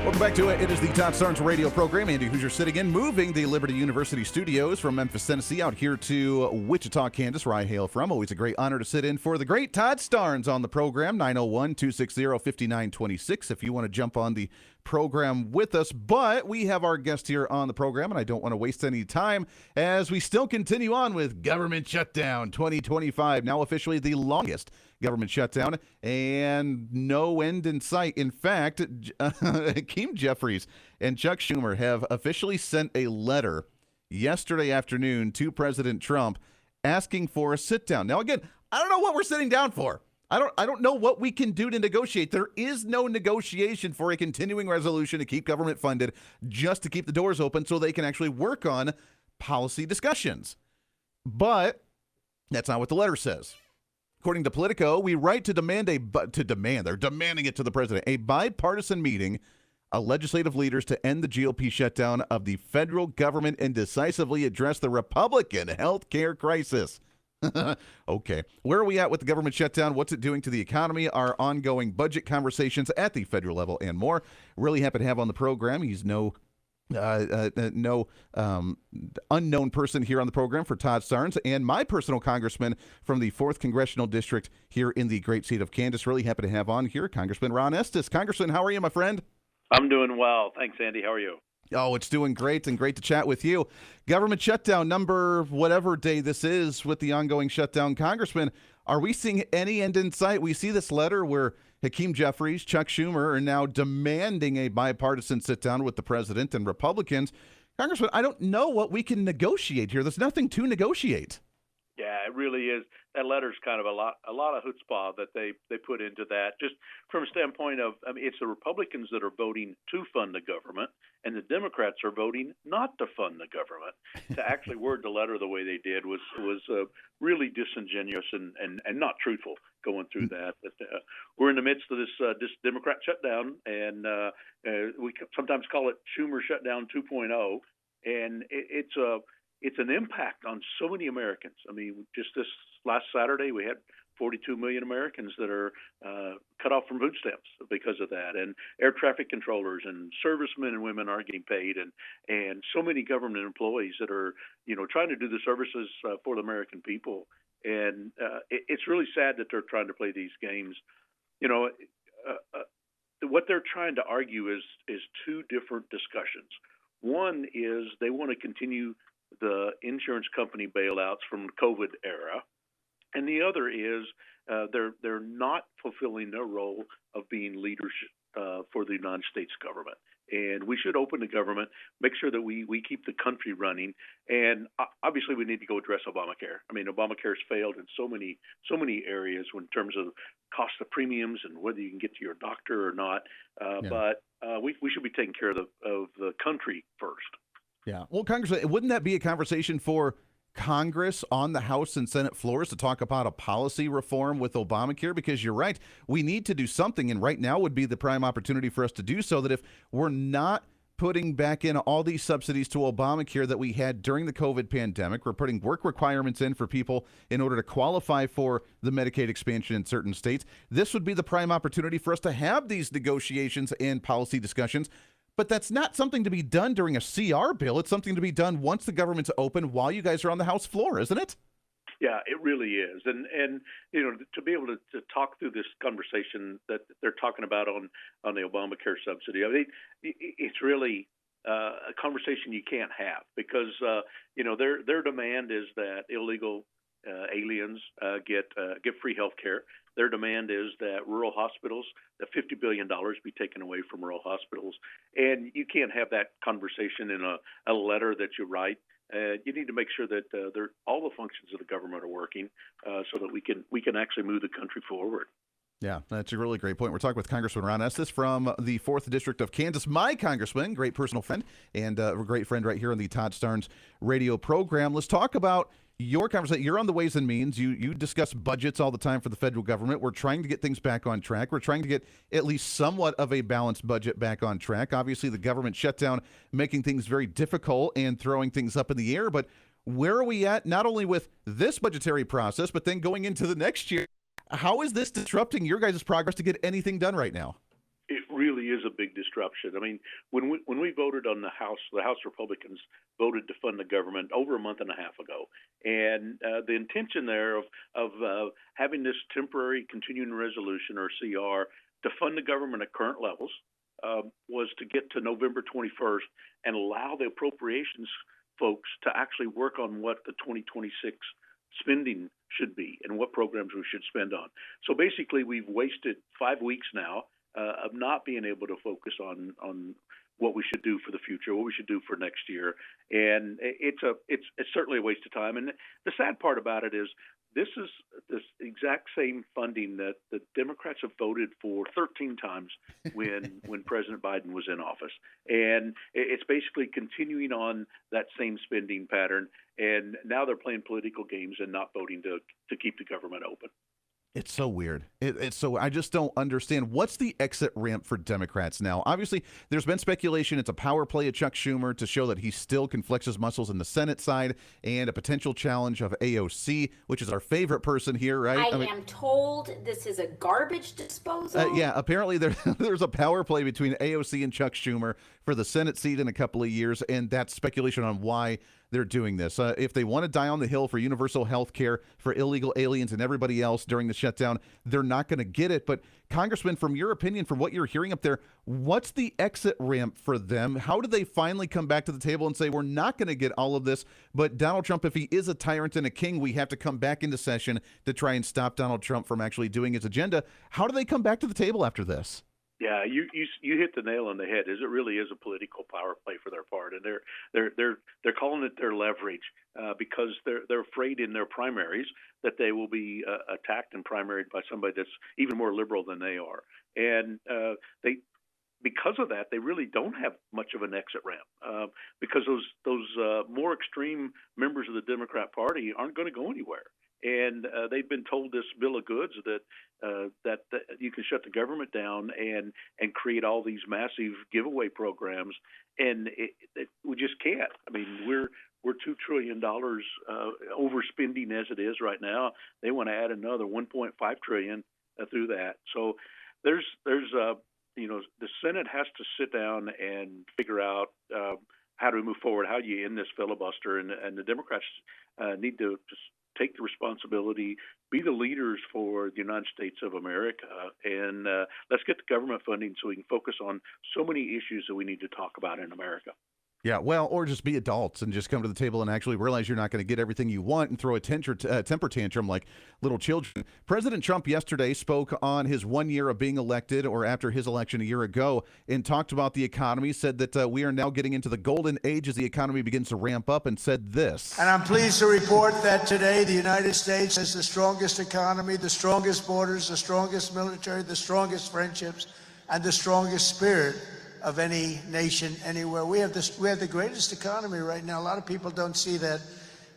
Welcome back to it. It is the Todd Starnes radio program. Andy Hoosier sitting in, moving the Liberty University studios from Memphis, Tennessee, out here to Wichita, Kansas, where I hail from. Always a great honor to sit in for the great Todd Starnes on the program, 901-260-5926, if you want to jump on the program with us. But we have our guest here on the program, and I don't want to waste any time as we still continue on with Government Shutdown 2025, now officially the longest government shutdown, and no end in sight. In fact, Hakeem Jeffries and Chuck Schumer have officially sent a letter yesterday afternoon to President Trump asking for a sit-down. Now, again, I don't know what we're sitting down for. I don't know what we can do to negotiate. There is no negotiation for a continuing resolution to keep government funded, just to keep the doors open so they can actually work on policy discussions. But that's not what the letter says. According to Politico, we write they're demanding it to the president, a bipartisan meeting of legislative leaders to end the GOP shutdown of the federal government and decisively address the Republican health care crisis. Okay. Where are we at with the government shutdown? What's it doing to the economy? Our ongoing budget conversations at the federal level and more. Really happy to have on the program. He's no unknown person here on the program for Todd Starnes, and my personal congressman from the 4th Congressional District here in the great state of Kansas. Really happy to have on here Congressman Ron Estes. Congressman, how are you, my friend? I'm doing well. Thanks, Andy. How are you? Oh, it's doing great, and great to chat with you. Government shutdown number whatever day this is with the ongoing shutdown. Congressman, are we seeing any end in sight? We see this letter where Hakeem Jeffries, Chuck Schumer are now demanding a bipartisan sit-down with the president and Republicans. Congressman, I don't know what we can negotiate here. There's nothing to negotiate. Yeah, it really is. That letter's kind of a lot of chutzpah that they put into that. Just from a standpoint of, it's the Republicans that are voting to fund the government, and the Democrats are voting not to fund the government. To actually word the letter the way they did was really disingenuous and not truthful going through that. But, we're in the midst of this Democrat shutdown, and we sometimes call it Schumer shutdown 2.0, and it's an impact on so many Americans. I mean, just this last Saturday, we had 42 million Americans that are cut off from food stamps because of that, and air traffic controllers and servicemen and women aren't getting paid, and so many government employees that are, trying to do the services for the American people. And it's really sad that they're trying to play these games. What they're trying to argue is two different discussions. One is they want to continue the insurance company bailouts from the COVID era, and the other is they're not fulfilling their role of being leaders for the United States government. And we should open the government, make sure that we keep the country running, and obviously we need to go address Obamacare. I mean, Obamacare's failed in so many areas in terms of cost of premiums and whether you can get to your doctor or not. But we should be taking care of the country first. Yeah. Well, Congressman, wouldn't that be a conversation for Congress on the House and Senate floors to talk about a policy reform with Obamacare? Because you're right, we need to do something, and right now would be the prime opportunity for us to do so, that if we're not putting back in all these subsidies to Obamacare that we had during the COVID pandemic, we're putting work requirements in for people in order to qualify for the Medicaid expansion in certain states. This would be the prime opportunity for us to have these negotiations and policy discussions. But that's not something to be done during a CR bill. It's something to be done once the government's open while you guys are on the House floor, isn't it? Yeah, it really is. And to be able to talk through this conversation that they're talking about on the Obamacare subsidy, I mean, it's really a conversation you can't have because, their demand is that illegal aliens get free health care. Their demand is that rural hospitals, that $50 billion be taken away from rural hospitals. And you can't have that conversation in a letter that you write. You need to make sure that all the functions of the government are working so that we can actually move the country forward. Yeah, that's a really great point. We're talking with Congressman Ron Estes from the 4th District of Kansas, my congressman, great personal friend, and a great friend right here on the Todd Starnes radio program. Let's talk about your conversation. You're on the Ways and Means. You discuss budgets all the time for the federal government. We're trying to get things back on track. We're trying to get at least somewhat of a balanced budget back on track. Obviously, the government shutdown making things very difficult and throwing things up in the air. But where are we at, not only with this budgetary process, but then going into the next year? How is this disrupting your guys' progress to get anything done right now? It really is a big disruption. I mean, when we voted on the House Republicans voted to fund the government over a month and a half ago, and the intention there of having this temporary continuing resolution or CR to fund the government at current levels was to get to November 21st and allow the appropriations folks to actually work on what the 2026 spending should be and what programs we should spend on. So basically, we've wasted 5 weeks now of not being able to focus on what we should do for the future, what we should do for next year, and it's certainly a waste of time. And the sad part about it is this is this exact same funding that the Democrats have voted for 13 times when President Biden was in office. And it's basically continuing on that same spending pattern. And now they're playing political games and not voting to keep the government open. It's so weird. It's so I just don't understand. What's the exit ramp for Democrats now? Obviously, there's been speculation it's a power play of Chuck Schumer to show that he still can flex his muscles in the Senate side, and a potential challenge of AOC, which is our favorite person here, right? I am told this is a garbage disposal. Yeah, apparently there's a power play between AOC and Chuck Schumer for the Senate seat in a couple of years, and that's speculation on why they're doing this. If they want to die on the Hill for universal health care for illegal aliens and everybody else during the shutdown, they're not going to get it. But Congressman, from your opinion, from what you're hearing up there, what's the exit ramp for them? How do they finally come back to the table and say, we're not going to get all of this, but Donald Trump, if he is a tyrant and a king, we have to come back into session to try and stop Donald Trump from actually doing his agenda. How do they come back to the table after this? Yeah, you hit the nail on the head. It really is a political power play for their part, and they're calling it their leverage because they're afraid in their primaries that they will be attacked and primaried by somebody that's even more liberal than they are, and because of that, they really don't have much of an exit ramp because those more extreme members of the Democrat Party aren't going to go anywhere. And they've been told this bill of goods that you can shut the government down and create all these massive giveaway programs, and we just can't. I mean, we're $2 trillion overspending as it is right now. They want to add another $1.5 trillion through that. So there's the Senate has to sit down and figure out how do we move forward, how do you end this filibuster, and the Democrats need to just take the responsibility, be the leaders for the United States of America, and let's get the government funding so we can focus on so many issues that we need to talk about in America. Yeah, well, or just be adults and just come to the table and actually realize you're not going to get everything you want and throw a temper tantrum like little children. President Trump yesterday spoke on his 1 year of being elected, or after his election a year ago, and talked about the economy, said that we are now getting into the golden age as the economy begins to ramp up, and said this. And I'm pleased to report that today the United States has the strongest economy, the strongest borders, the strongest military, the strongest friendships, and the strongest spirit of any nation anywhere. We have the greatest economy right now. A lot of people don't see that,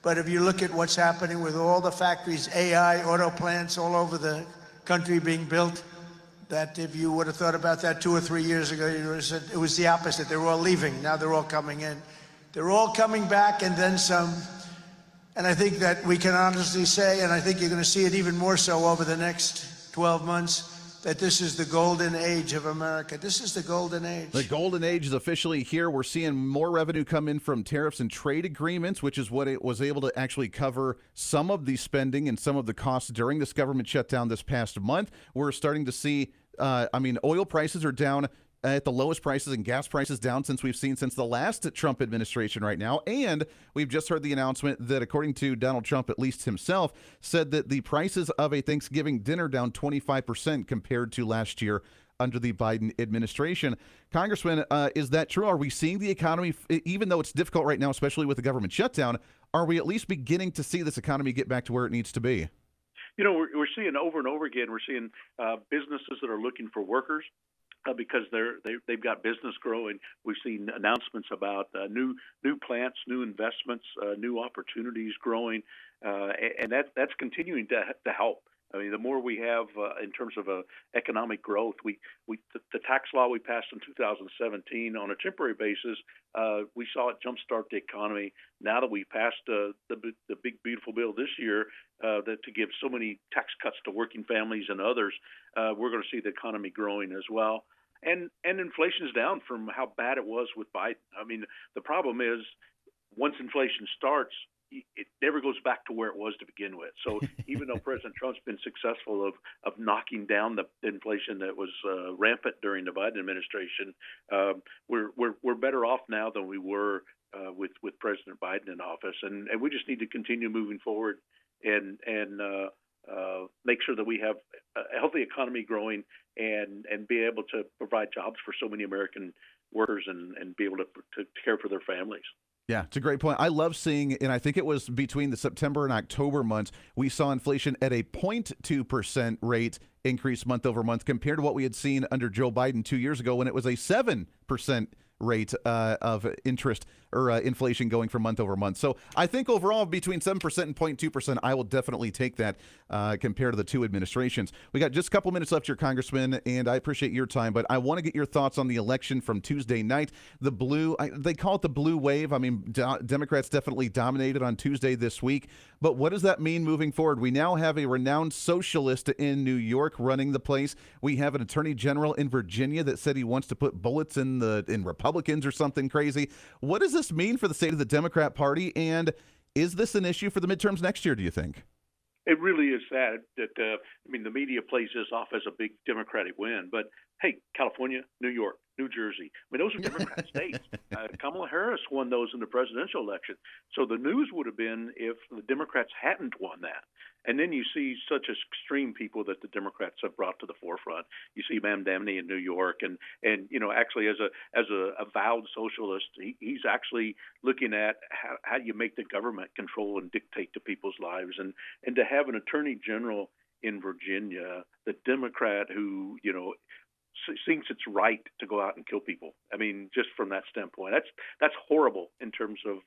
but if you look at what's happening with all the factories, AI, auto plants all over the country being built, that if you would have thought about that 2 or 3 years ago, you would have said it was the opposite. They were all leaving. Now they're all coming in. They're all coming back and then some. And I think that we can honestly say, and I think you're going to see it even more so over the next 12 months, that this is the golden age of America. This is the golden age. The golden age is officially here. We're seeing more revenue come in from tariffs and trade agreements, which is what it was able to actually cover some of the spending and some of the costs during this government shutdown this past month. We're starting to see, oil prices are down at the lowest prices, and gas prices down since the last Trump administration right now. And we've just heard the announcement that, according to Donald Trump, at least himself, said that the prices of a Thanksgiving dinner down 25% compared to last year under the Biden administration. Congressman, is that true? Are we seeing the economy, even though it's difficult right now, especially with the government shutdown, are we at least beginning to see this economy get back to where it needs to be? You know, we're seeing over and over again, we're seeing businesses that are looking for workers. Because they've got business growing. We've seen announcements about new plants, new investments, new opportunities growing, and that's continuing to help. I mean, the more we have in terms of economic growth, the tax law we passed in 2017 on a temporary basis, we saw it jumpstart the economy. Now that we passed the big beautiful bill this year to give so many tax cuts to working families and others, we're going to see the economy growing as well. and inflation's down from how bad it was with Biden. I mean, the problem is once inflation starts, it never goes back to where it was to begin with. So even though President Trump's been successful of knocking down the inflation that was rampant during the Biden administration, we're better off now than we were with President Biden in office, and we just need to continue moving forward and make sure that we have a healthy economy growing and be able to provide jobs for so many American workers and be able to care for their families. Yeah, it's a great point. I love seeing, and I think it was between the September and October months, we saw inflation at a 0.2% rate increase month over month compared to what we had seen under Joe Biden 2 years ago when it was a 7% rate of interest or inflation going from month over month. So I think overall between 7% and 0.2%, I will definitely take that compared to the two administrations. We got just a couple minutes left here, Congressman, and I appreciate your time, but I want to get your thoughts on the election from Tuesday night. The blue, they call it the blue wave. I mean, Democrats definitely dominated on Tuesday this week, but what does that mean moving forward? We now have a renowned socialist in New York running the place. We have an attorney general in Virginia that said he wants to put bullets in Republicans or something crazy. What does this mean for the state of the Democrat Party, and is this an issue for the midterms next year, do you think? It really is sad that, I mean, the media plays this off as a big Democratic win, but hey, California, New York, New Jersey, I mean, those are Democrat states. Kamala Harris won those in the presidential election. So the news would have been if the Democrats hadn't won that. And then you see such extreme people that the Democrats have brought to the forefront. You see Ma'am Damney in New York, and you know, actually as a avowed socialist, he's actually looking at how you make the government control and dictate to people's lives, and to have an attorney general in Virginia, the Democrat who, you know, thinks it's right to go out and kill people. I mean, just from that standpoint, that's horrible in terms of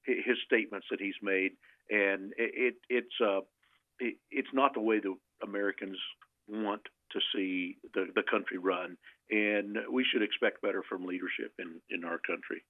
his statements that he's made, and it's not the way that Americans want to see the country run, and we should expect better from leadership in our country.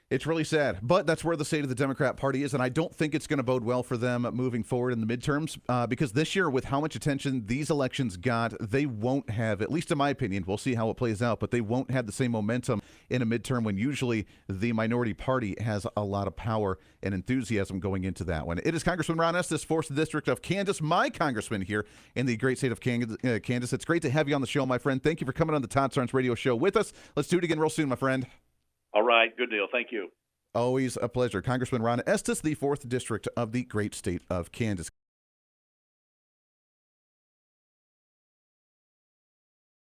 It's really sad, but that's where the state of the Democrat Party is, and I don't think it's going to bode well for them moving forward in the midterms because this year, with how much attention these elections got, they won't have, at least in my opinion, we'll see how it plays out, but they won't have the same momentum in a midterm when usually the minority party has a lot of power and enthusiasm going into that one. It is Congressman Ron Estes, 4th District of Kansas, my congressman here in the great state of Kansas. It's great to have you on the show, my friend. Thank you for coming on the Todd Starnes radio show with us. Let's do it again real soon, my friend. All right, good deal. Thank you. Always a pleasure. Congressman Ron Estes, the 4th District of the great state of Kansas.